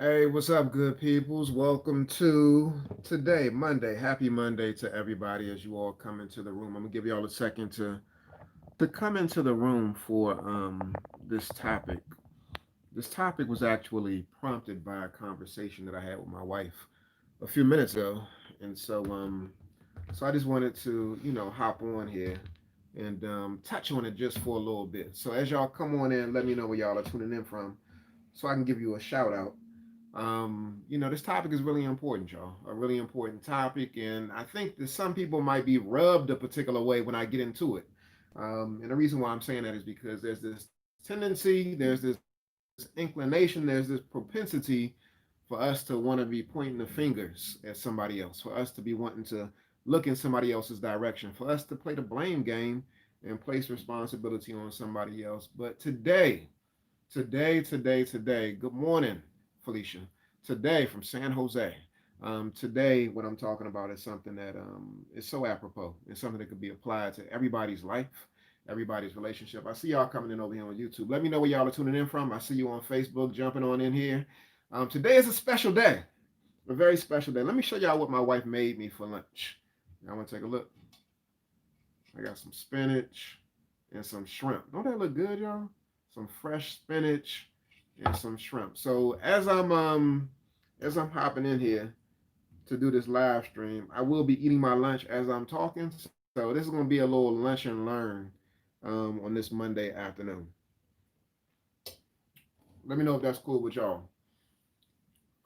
Hey, what's up, good peoples? Welcome to today, Monday. Happy Monday to everybody as you all come into the room. I'm gonna give y'all a second to come into the room for this topic. This topic was actually prompted by a conversation that I had with my wife a few minutes ago, and so I just wanted to hop on here and touch on it just for a little bit. So as y'all come on in, let me know where y'all are tuning in from, so I can give you a shout out. This topic is really important, y'all. A really important topic, and I think that some people might be rubbed a particular way when I get into it. And the reason why I'm saying that is because there's this tendency, there's this inclination, there's this propensity for us to want to be pointing the fingers at somebody else, for us to be wanting to look in somebody else's direction, for us to play the blame game and place responsibility on somebody else. But today, good morning, Felicia. Today from San Jose. Today, what I'm talking about is something that is so apropos. It's something that could be applied to everybody's life, everybody's relationship. I see y'all coming in over here on YouTube. Let me know where y'all are tuning in from. I see you on Facebook jumping on in here. Today is a special day, a very special day. Let me show y'all what my wife made me for lunch. I want to take a look. I got some spinach and some shrimp. Don't that look good, y'all? Some fresh spinach and some shrimp. So as I'm hopping in here to do this live stream, I will be eating my lunch as I'm talking. So this is gonna be a little lunch and learn on this Monday afternoon. Let me know if that's cool with y'all.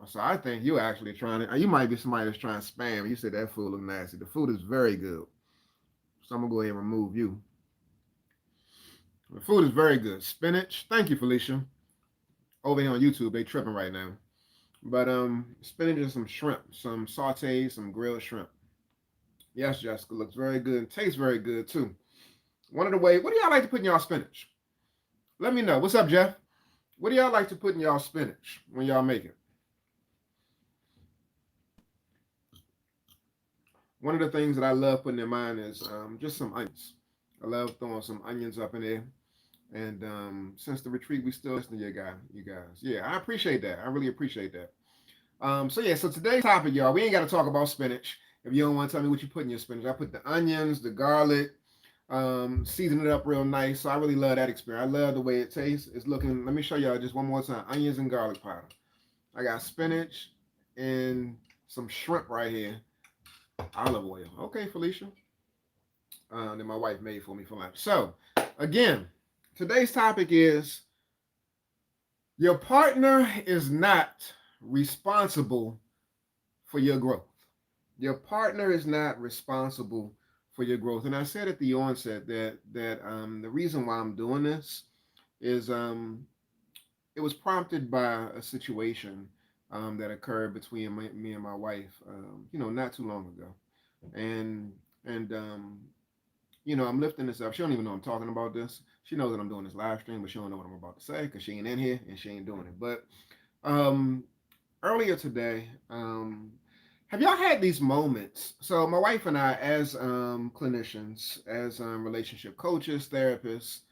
So I think you're actually trying to. You might be somebody that's trying to spam. You said that food look nasty. The food is very good. So I'm gonna go ahead and remove you. The food is very good. Spinach. Thank you, Felicia. Over here on YouTube, they tripping right now. But spinach and some shrimp, some sauteed, some grilled shrimp. Yes, Jessica, looks very good and tastes very good too. One of the ways, what do y'all like to put in y'all spinach? Let me know. What's up, Jeff? What do y'all like to put in y'all spinach when y'all make it? One of the things that I love putting in mine is just some onions. I love throwing some onions up in there. And since the retreat, we still listen to you guys. Yeah, I appreciate that. I really appreciate that. So today's topic, y'all, we ain't got to talk about spinach. If you don't want to tell me what you put in your spinach, I put the onions, the garlic, season it up real nice. So I really love that experience. I love the way it tastes. It's looking. Let me show y'all just one more time. Onions and garlic powder. I got spinach and some shrimp right here. Olive oil. Okay, Felicia. That my wife made for me for lunch. So again, today's topic is your partner is not responsible for your growth. Your partner is not responsible for your growth. And I said at the onset that the reason why I'm doing this is it was prompted by a situation that occurred between me and my wife, not too long ago, and and I'm lifting this up. She don't even know I'm talking about this. She knows that I'm doing this live stream, but she don't know what I'm about to say because she ain't in here and she ain't doing it. But um, earlier today, have y'all had these moments? So my wife and I, as clinicians, as relationship coaches, therapists,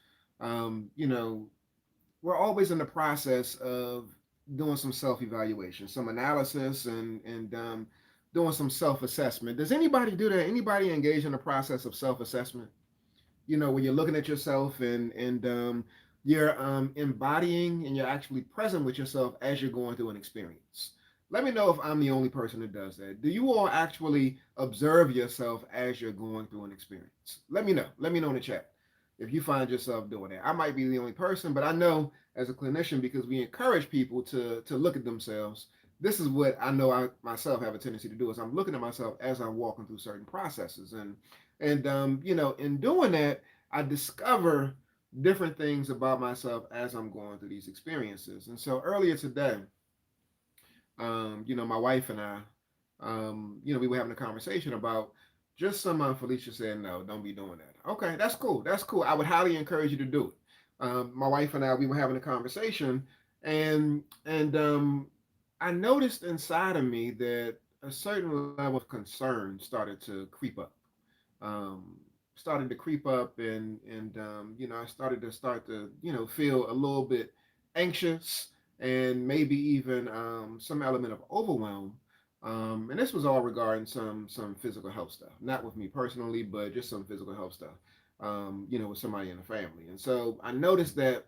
we're always in the process of doing some self-evaluation, some analysis, and doing some self-assessment. Does anybody do that? Anybody engage in the process of self-assessment? When you're looking at yourself and you're embodying and you're actually present with yourself as you're going through an experience. Let me know if I'm the only person that does that. Do you all actually observe yourself as you're going through an experience? Let me know. Let me know in the chat if you find yourself doing that. I might be the only person, but I know as a clinician, because we encourage people to look at themselves. This is what I know I myself have a tendency to do is I'm looking at myself as I'm walking through certain processes. And in doing that, I discover different things about myself as I'm going through these experiences. And so earlier today, my wife and I, we were having a conversation about just some Felicia said, no, don't be doing that. Okay, that's cool. That's cool. I would highly encourage you to do it. My wife and I, we were having a conversation, and I noticed inside of me that a certain level of concern started to creep up, and I started to feel a little bit anxious. and maybe even some element of overwhelm. And this was all regarding some physical health stuff, not with me personally, but just some physical health stuff, with somebody in the family. And so I noticed that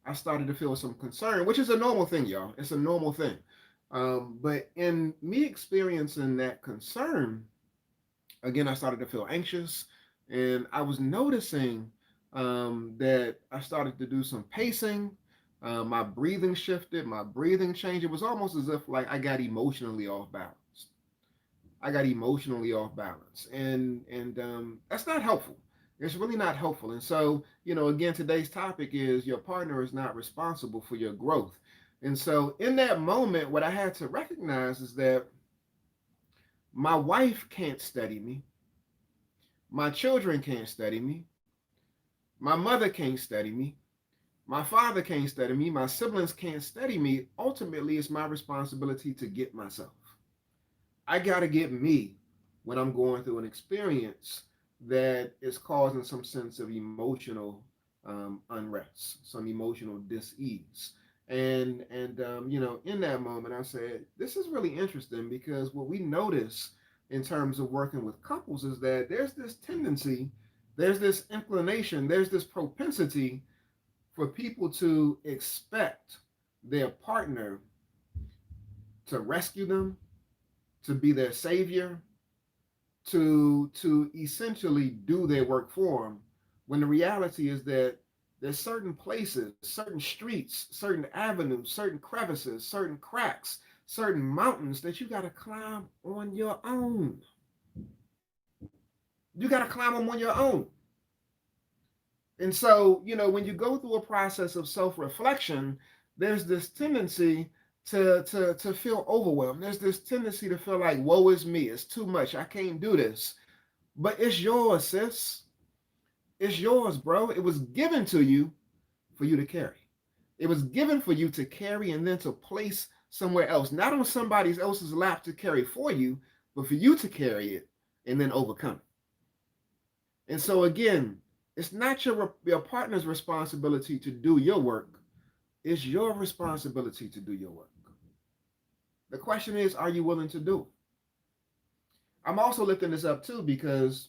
I started to feel some concern, which is a normal thing, y'all. It's a normal thing. But in me experiencing that concern, again, I started to feel anxious, and I was noticing that I started to do some pacing. My breathing shifted, my breathing changed. It was almost as if like I got emotionally off balance. I got emotionally off balance, and that's not helpful. It's really not helpful. And so, again, today's topic is your partner is not responsible for your growth. And so, in that moment, what I had to recognize is that my wife can't study me, my children can't study me, my mother can't study me, my father can't study me, my siblings can't study me. Ultimately, it's my responsibility to get myself. I got to get me when I'm going through an experience that is causing some sense of emotional unrest, some emotional dis-ease. And in that moment, I said, this is really interesting because what we notice in terms of working with couples is that there's this tendency, there's this inclination, there's this propensity for people to expect their partner to rescue them, to be their savior, to essentially do their work for them, when the reality is that there's certain places, certain streets, certain avenues, certain crevices, certain cracks, certain mountains that you got to climb on your own. You got to climb them on your own. And so, when you go through a process of self-reflection, there's this tendency to feel overwhelmed. There's this tendency to feel like, woe is me, it's too much, I can't do this. But it's yours, sis. It's yours, bro. It was given to you for you to carry. It was given for you to carry and then to place somewhere else, not on somebody else's lap to carry for you, but for you to carry it and then overcome it. And so again, it's not your partner's responsibility to do your work. It's your responsibility to do your work. The question is, are you willing to do it? I'm also lifting this up too because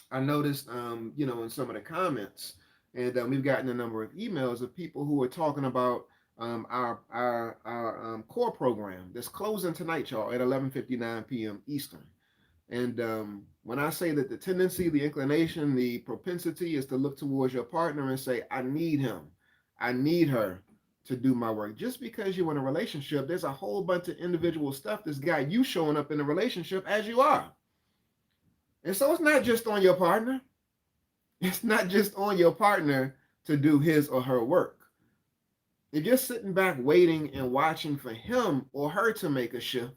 I noticed, in some of the comments, and we've gotten a number of emails of people who are talking about our core program that's closing tonight, y'all, at 11:59 p.m. Eastern. And when I say that the tendency, the inclination, the propensity is to look towards your partner and say, I need him, I need her to do my work. Just because you're in a relationship, there's a whole bunch of individual stuff that's got you showing up in a relationship as you are. And so it's not just on your partner. It's not just on your partner to do his or her work. If you're sitting back waiting and watching for him or her to make a shift,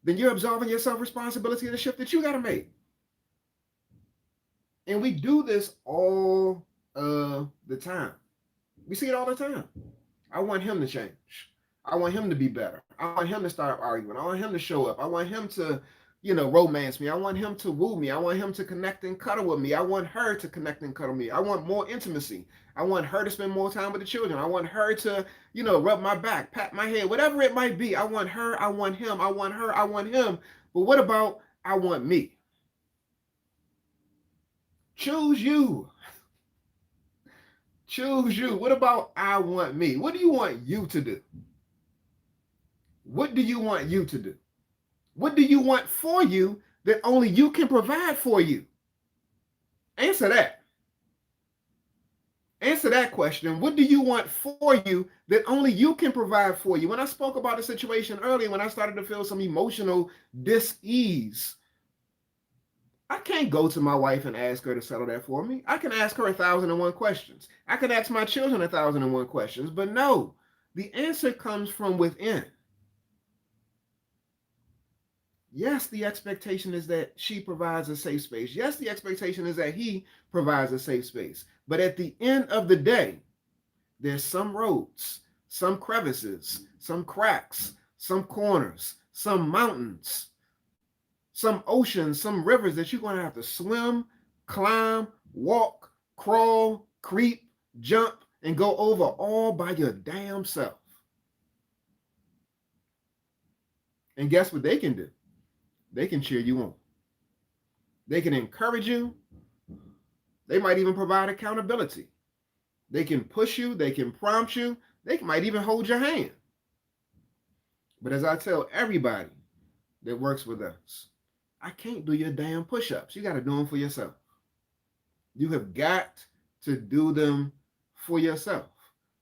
then you're absolving yourself responsibility of the shift that you got to make. And we do this all the time. We see it all the time. I want him to change. I want him to be better. I want him to start arguing. I want him to show up. I want him to, romance me. I want him to woo me. I want him to connect and cuddle with me. I want her to connect and cuddle me. I want more intimacy. I want her to spend more time with the children. I want her to, rub my back, pat my head, whatever it might be. I want her. I want him. I want her. I want him. But what about I want me? Choose you. Choose you. What about I want me? What do you want you to do? What do you want you to do? What do you want for you that only you can provide for you? Answer that. Answer that question. What do you want for you that only you can provide for you? When I spoke about the situation earlier, when I started to feel some emotional dis-ease, I can't go to my wife and ask her to settle that for me. I can ask her 1,001 questions. I can ask my children 1,001 questions, but no, the answer comes from within. Yes, the expectation is that she provides a safe space. Yes, the expectation is that he provides a safe space. But at the end of the day, there's some roads, some crevices, some cracks, some corners, some mountains, some oceans, some rivers that you're going to have to swim, climb, walk, crawl, creep, jump, and go over all by your damn self. And guess what they can do? They can cheer you on. They can encourage you. They might even provide accountability. They can push you. They can prompt you. They might even hold your hand. But as I tell everybody that works with us, I can't do your damn push-ups. You got to do them for yourself. You have got to do them for yourself.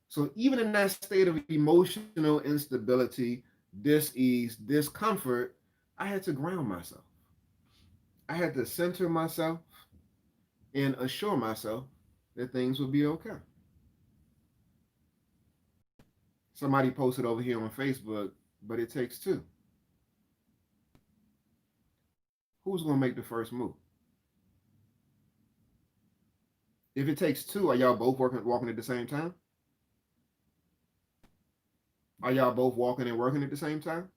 So even in that state of emotional instability, dis-ease, discomfort, I had to ground myself. I had to center myself and assure myself that things would be okay. Somebody posted over here on Facebook, but it takes two. Who's going to make the first move? If it takes two, are y'all both walking at the same time? Are y'all both walking and working at the same time?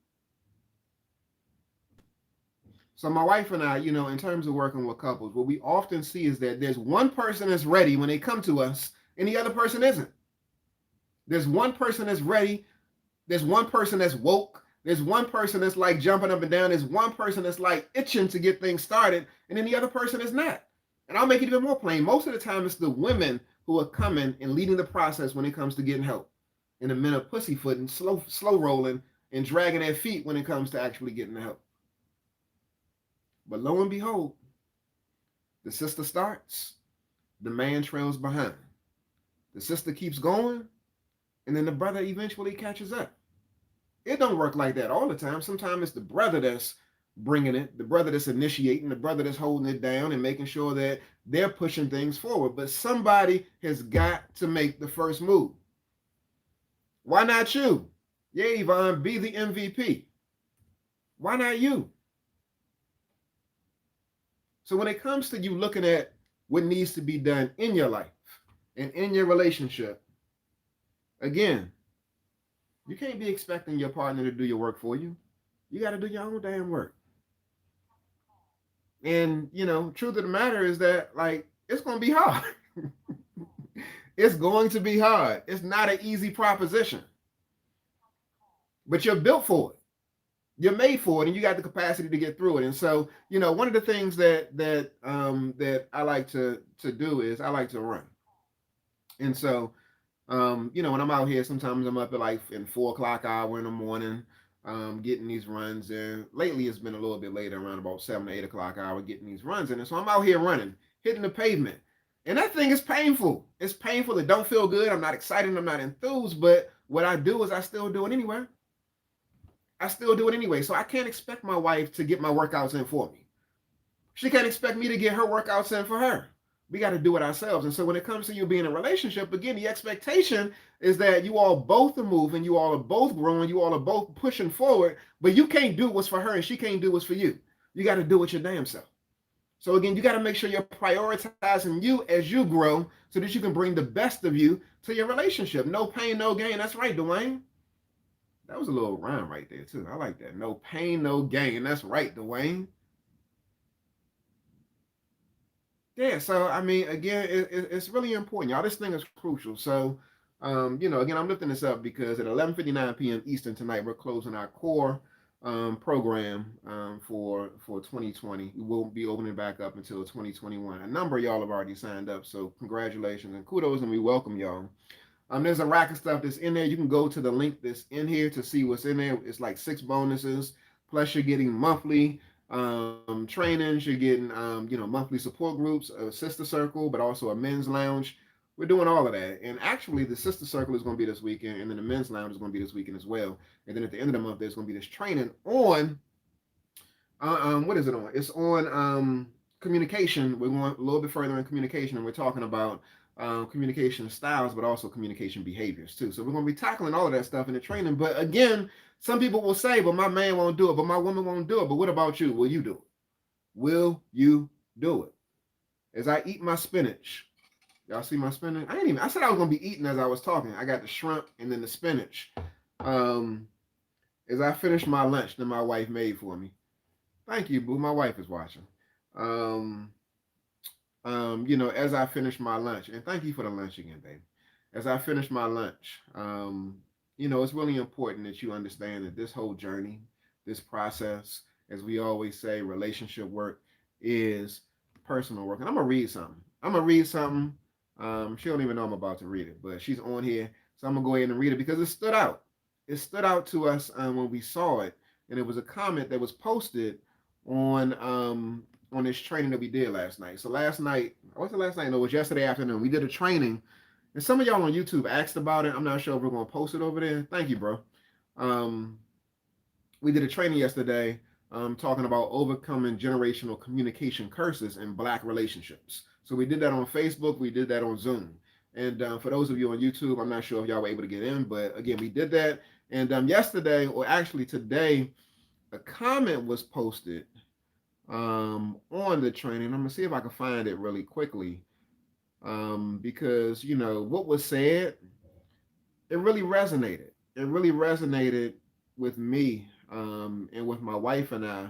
So my wife and I, in terms of working with couples, what we often see is that there's one person that's ready when they come to us and the other person isn't. There's one person that's ready. There's one person that's woke. There's one person that's like jumping up and down. There's one person that's like itching to get things started. And then the other person is not. And I'll make it even more plain. Most of the time, it's the women who are coming and leading the process when it comes to getting help. And the men are pussyfooting, slow rolling, and dragging their feet when it comes to actually getting the help. But lo and behold, the sister starts, the man trails behind. The sister keeps going, and then the brother eventually catches up. It don't work like that all the time. Sometimes it's the brother that's bringing it, the brother that's initiating, the brother that's holding it down and making sure that they're pushing things forward. But somebody has got to make the first move. Why not you? Yeah, Yvonne, be the MVP. Why not you? So when it comes to you looking at what needs to be done in your life and in your relationship, again, you can't be expecting your partner to do your work for you. You got to do your own damn work. And, truth of the matter is that, it's going to be hard. It's going to be hard. It's not an easy proposition. But you're built for it. You're made for it, and you got the capacity to get through it. And so, one of the things that I like to do is I like to run. And so, when I'm out here, sometimes I'm up at in 4:00 hour in the morning, getting these runs in. Lately, it's been a little bit later, around about 7 to 8 o'clock hour, getting these runs in. And so I'm out here running, hitting the pavement. And that thing is painful. It's painful. It don't feel good. I'm not excited. I'm not enthused. But what I do is I still do it anyway. So I can't expect my wife to get my workouts in for me. She can't expect me to get her workouts in for her. We got to do it ourselves. And so when it comes to you being in a relationship, again, the expectation is that you all both are moving, you all are both growing, you all are both pushing forward, but you can't do what's for her and she can't do what's for you. You got to do it your damn self. So again, you got to make sure you're prioritizing you as you grow so that you can bring the best of you to your relationship. No pain, no gain. That's right, Dwayne. That was a little rhyme right there, too. I like that. No pain, no gain. That's right, Dwayne. Yeah, so, again, it's really important. Y'all, this thing is crucial. So, again, I'm lifting this up because at 11:59 p.m. Eastern tonight, we're closing our core program for 2020. We won't be opening back up until 2021. A number of y'all have already signed up, so congratulations and kudos, and we welcome y'all. There's a rack of stuff that's in there. You can go to the link that's in here to see what's in there. It's like 6 bonuses. Plus, you're getting monthly trainings. You're getting, monthly support groups, a sister circle, but also a men's lounge. We're doing all of that. And actually, the sister circle is going to be this weekend, and then the men's lounge is going to be this weekend as well. And then at the end of the month, there's going to be this training on, what is it on? It's on communication. We're going a little bit further in communication, and we're talking about communication styles, but also communication behaviors too. So we're going to be tackling all of that stuff in the training. But again, some people will say, but my man won't do it, but my woman won't do it. But what about you? Will you do it? Will you do it? As I eat my spinach, y'all see my spinach? I said I was going to be eating as I was talking. I got the shrimp and then the spinach. As I finish my lunch that my wife made for me. Thank you, boo. My wife is watching. As I finish my lunch, and thank you for the lunch again, baby. as I finish my lunch, it's really important that you understand that this whole journey, this process, as we always say, relationship work is personal work. And I'm gonna read something. I'm gonna read something. She don't even know I'm about to read it, but she's on here, so I'm gonna go ahead and read it because it stood out. It stood out to us when we saw it, and it was a comment that was posted on this training that we did last night. So last night, what's the last night? No, it was yesterday afternoon. We did a training, and some of y'all on YouTube asked about it. I'm not sure if we're gonna post it over there. Thank you, bro. Um, we did a training yesterday talking about overcoming generational communication curses in Black relationships. So we did that on Facebook. We did that on Zoom. And for those of you on YouTube, I'm not sure if y'all were able to get in, but again, we did that. And yesterday, or actually today, a comment was posted on the training. I'm gonna see if I can find it really quickly because what was said, it really resonated. It really resonated with me and with my wife and I,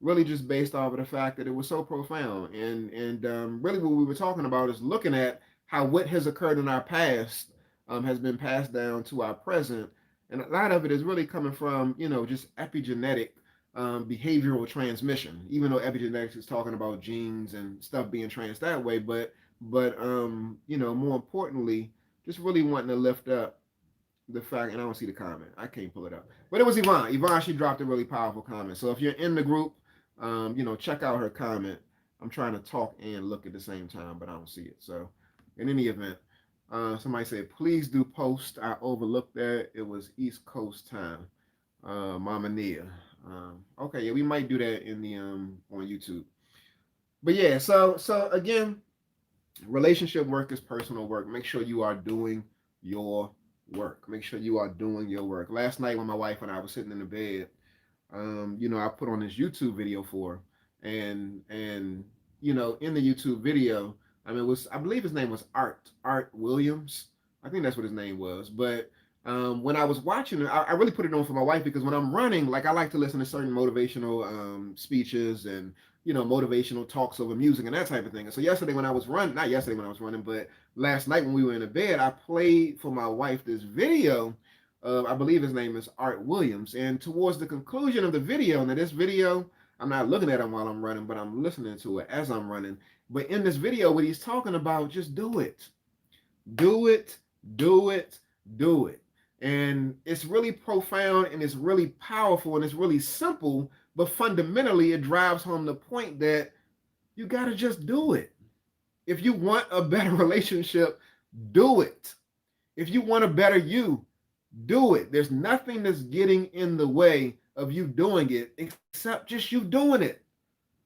really just based off of the fact that it was so profound. And really what we were talking about is looking at how what has occurred in our past has been passed down to our present, and a lot of it is really coming from just epigenetic behavioral transmission. Even though epigenetics is talking about genes and stuff being trans that way, but more importantly, just really wanting to lift up the fact, and I don't see the comment. I can't pull it up. But it was Yvonne. Yvonne, she dropped a really powerful comment. So if you're in the group, check out her comment. I'm trying to talk and look at the same time, but I don't see it. So in any event, somebody said, please do post. I overlooked that. It was East Coast time. Mama Nia. Okay, yeah, we might do that in the on YouTube. But yeah, so again, relationship work is personal work. Make sure you are doing your work. Make sure you are doing your work. Last night when my wife and I were sitting in the bed, I put on this YouTube video for her, and in the YouTube video, I mean, I believe his name was Art Williams. I think that's what his name was. But when I was watching it, I really put it on for my wife because when I'm running, like I like to listen to certain motivational speeches and motivational talks over music and that type of thing. And so yesterday when I was running, not yesterday when I was running, but last night when we were in the bed, I played for my wife this video. I believe his name is Art Williams. And towards the conclusion of the video, now this video, I'm not looking at him while I'm running, but I'm listening to it as I'm running. But in this video, what he's talking about, just do it. Do it, do it, do it. And it's really profound and it's really powerful and it's really simple, but fundamentally it drives home the point that you got to just do it. If you want a better relationship, do it. If you want a better you, do it. There's nothing that's getting in the way of you doing it except just you doing it.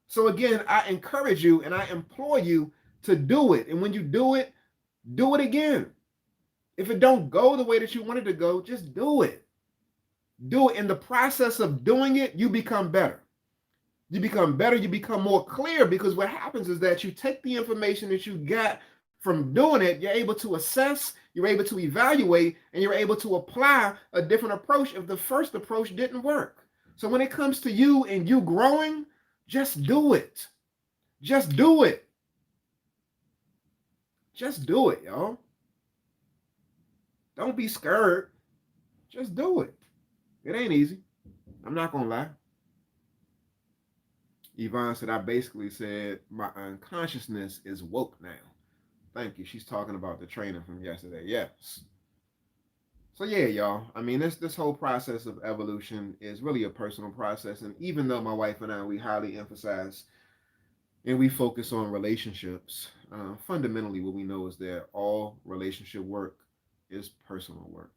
So again, I encourage you and I implore you to do it. And when you do it again. If it don't go the way that you want it to go, just do it. Do it. In the process of doing it, you become better. You become better, you become more clear, because what happens is that you take the information that you got from doing it, you're able to assess, you're able to evaluate, and you're able to apply a different approach if the first approach didn't work. So when it comes to you and you growing, just do it. Just do it. Just do it, y'all. Don't be scared. Just do it. It ain't easy. I'm not going to lie. Yvonne said, I basically said my unconsciousness is woke now. Thank you. She's talking about the training from yesterday. Yes. So yeah, y'all. I mean, this whole process of evolution is really a personal process. And even though my wife and I, we highly emphasize and we focus on relationships, fundamentally what we know is that all relationship work is personal work.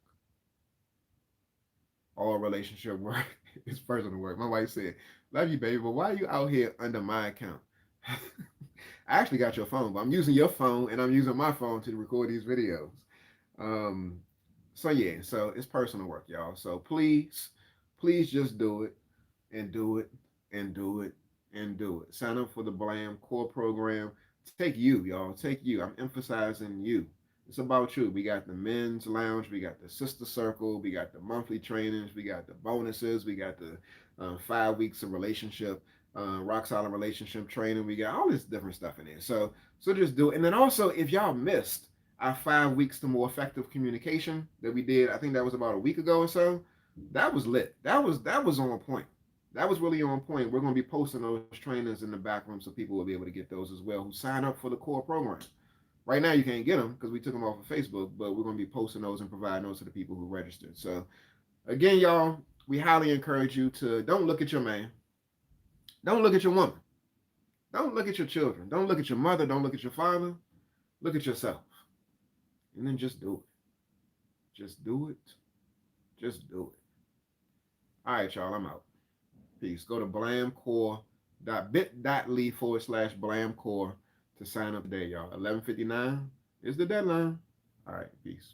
All relationship work is personal work. My wife said, love you, baby, but why are you out here under my account? I actually got your phone, but I'm using your phone and I'm using my phone to record these videos. So yeah, so it's personal work, y'all. So please just do it and do it and do it and do it. Sign up for the BLAM core program. Take you, y'all. Take you. I'm emphasizing you. It's about you. We got the men's lounge, we got the sister circle, we got the monthly trainings, we got the bonuses, we got the 5 weeks of relationship, rock solid relationship training. We got all this different stuff in there. So just do it. And then also, if y'all missed our 5 weeks to more effective communication that we did. I think that was about a week ago or so. That was lit. That was on point. That was really on point. We're going to be posting those trainings in the back room so people will be able to get those as well who sign up for the core program. Right now, you can't get them because we took them off of Facebook, but we're going to be posting those and providing those to the people who registered. So, again, y'all, we highly encourage you to don't look at your man, don't look at your woman, don't look at your children, don't look at your mother, don't look at your father, look at yourself, and then just do it. Just do it. Just do it. All right, y'all, I'm out. Peace. Go to blamcore.bit.ly/blamcore to sign up today, y'all. 11:59 is the deadline. All right, peace.